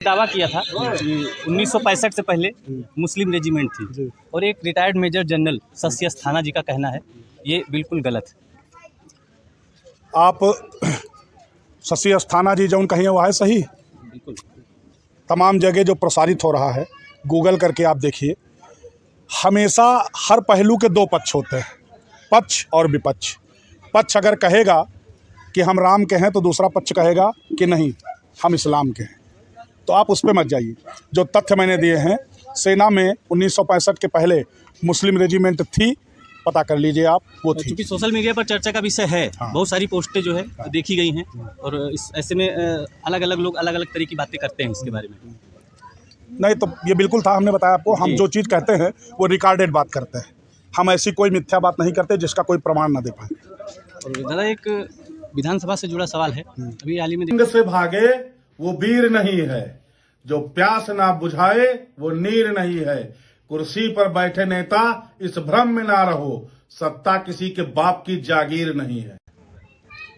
दावा किया था कि 1965 से पहले मुस्लिम रेजिमेंट थी और एक retired major general Shashi Asthana ji का कहना है ये बिल्कुल गलत है। आप शशि अस्थाना जी जो कहिए वो है सही। बिल्कुल तमाम जगह जो प्रसारित हो रहा है गूगल करके आप देखिए, हमेशा हर पहलू के दो पक्ष होते हैं, पक्ष और विपक्ष। पक्ष अगर कहेगा कि हम राम के हैं तो दूसरा पक्ष कहेगा कि नहीं हम इस्लाम के हैं। तो आप उस पर मत जाइए। जो तथ्य मैंने दिए हैं, सेना में 1965 के पहले मुस्लिम रेजिमेंट थी, पता कर लीजिए आप, वो थी। क्योंकि सोशल मीडिया पर चर्चा का विषय है, बहुत सारी पोस्टें जो है देखी गई हैं और ऐसे में अलग अलग लोग अलग अलग तरह की बातें करते हैं इसके बारे में। नहीं तो ये बिल्कुल था, हमने बताया आपको, हम जो चीज़ कहते हैं वो रिकॉर्डेड बात करते हैं। हम ऐसी कोई मिथ्या बात नहीं करते जिसका कोई प्रमाण ना दे पाए। और दादा एक विधानसभा से जुड़ा सवाल है, अभी हाल ही में जंग से भागे वो वीर नहीं है, जो प्यास ना बुझाए वो नीर नहीं है। कुर्सी पर बैठे नेता इस भ्रम में ना रहो, सत्ता किसी के बाप की जागीर नहीं है।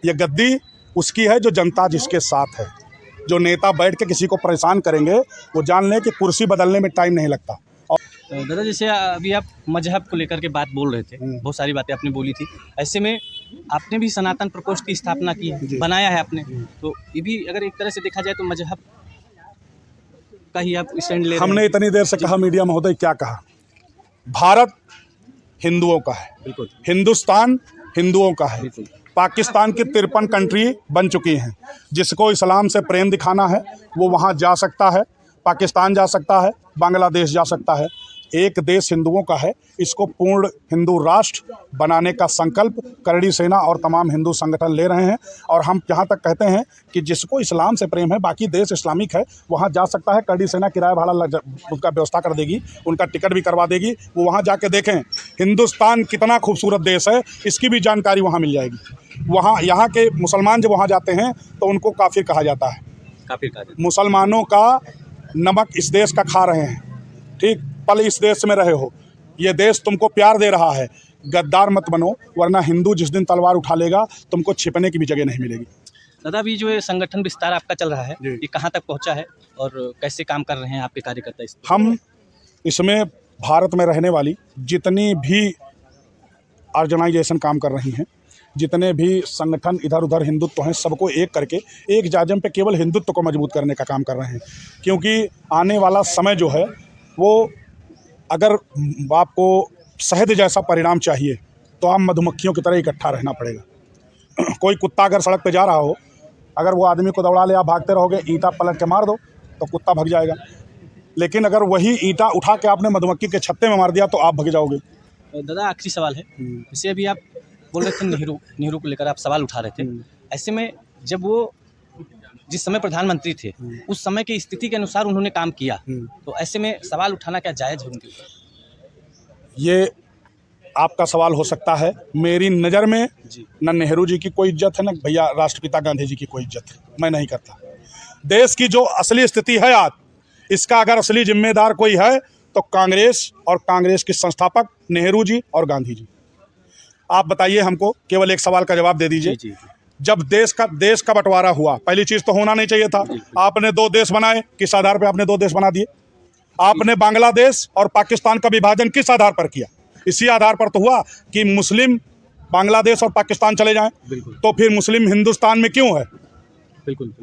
ये गद्दी उसकी है जो जनता जिसके साथ है। जो नेता बैठ के किसी को परेशान करेंगे वो जान लें कि कुर्सी बदलने में टाइम नहीं लगता। तो दादा जैसे अभी आप मजहब को लेकर के बात बोल रहे थे, बहुत सारी बातें आपने बोली थी, ऐसे में आपने भी सनातन प्रकोष्ठ की स्थापना की है, बनाया है आपने, तो ये भी अगर एक तरह से देखा जाए तो मजहब का ही आप स्टैंड ले रहे हैं। हमने इतनी देर से कहा, मीडिया महोदय क्या कहा, भारत हिंदुओं का है, बिल्कुल हिंदुस्तान हिंदुओं का है। बिल्कुल। पाकिस्तान की 53 कंट्री बन चुकी हैं। जिसको इस्लाम से प्रेम दिखाना है वो वहाँ जा सकता है, पाकिस्तान जा सकता है, बांग्लादेश जा सकता है। एक देश हिंदुओं का है। इसको पूर्ण हिंदू राष्ट्र बनाने का संकल्प करड़ी सेना और तमाम हिंदू संगठन ले रहे हैं। और हम यहाँ तक कहते हैं कि जिसको इस्लाम से प्रेम है, बाकी देश इस्लामिक है, वहाँ जा सकता है। करड़ी सेना किराया भाड़ा उनका व्यवस्था कर देगी, उनका टिकट भी करवा देगी, वो वहाँ जाके देखें हिंदुस्तान कितना खूबसूरत देश है, इसकी भी जानकारी वहाँ मिल जाएगी। वहाँ यहाँ के मुसलमान जब वहाँ जाते हैं तो उनको काफिर कहा जाता है। काफिर कहा जाता है। मुसलमानों का नमक इस देश का खा रहे हैं, ठीक, पल इस देश में रहे हो, ये देश तुमको प्यार दे रहा है। गद्दार मत बनो, वरना हिंदू जिस दिन तलवार उठा लेगा तुमको छिपने की भी जगह नहीं मिलेगी। दादा अभी जो ये संगठन विस्तार आपका चल रहा है, ये कहाँ तक पहुँचा है और कैसे काम कर रहे हैं आपके कार्यकर्ता इस? हम इसमें भारत में रहने वाली जितनी भी ऑर्गेनाइजेशन काम कर रही हैं, जितने भी संगठन इधर उधर हिंदुत्व हैं, सबको एक करके एक जाजम पे केवल हिंदुत्व को मजबूत करने का काम कर रहे हैं। क्योंकि आने वाला समय जो है वो, अगर आपको शहद जैसा परिणाम चाहिए तो आप मधुमक्खियों की तरह इकट्ठा रहना पड़ेगा। कोई कुत्ता अगर सड़क पे जा रहा हो, अगर वो आदमी को दौड़ा ले, आप भागते रहोगे, ईंटा पलट के मार दो तो कुत्ता भाग जाएगा। लेकिन अगर वही ईंटा उठा के आपने मधुमक्खी के छत्ते में मार दिया तो आप भाग जाओगे। दादा आखिरी सवाल है, जैसे अभी आप बोल रहे थे नेहरू को लेकर आप सवाल उठा रहे थे, ऐसे में जब वो जिस समय प्रधानमंत्री थे उस समय की स्थिति के अनुसार उन्होंने काम किया, तो ऐसे में सवाल उठाना क्या जायज़ है उनके ऊपर? ये आपका सवाल हो सकता है। मेरी नज़र में न नेहरू जी की कोई इज्जत है, न भैया राष्ट्रपिता गांधी जी की कोई इज्जत है। मैं नहीं करता। देश की जो असली स्थिति है आज, इसका अगर असली जिम्मेदार कोई है तो कांग्रेस और कांग्रेस के संस्थापक नेहरू जी और गांधी जी। आप बताइए हमको, केवल एक सवाल का जवाब दे दीजिए। जब देश का बंटवारा हुआ, पहली चीज़ तो होना नहीं चाहिए था, आपने दो देश बनाए। किस आधार पर आपने दो देश बना दिए? आपने बांग्लादेश और पाकिस्तान का विभाजन किस आधार पर किया? इसी आधार पर तो हुआ कि मुस्लिम बांग्लादेश और पाकिस्तान चले जाएं। तो फिर मुस्लिम हिंदुस्तान में क्यों है? बिल्कुल।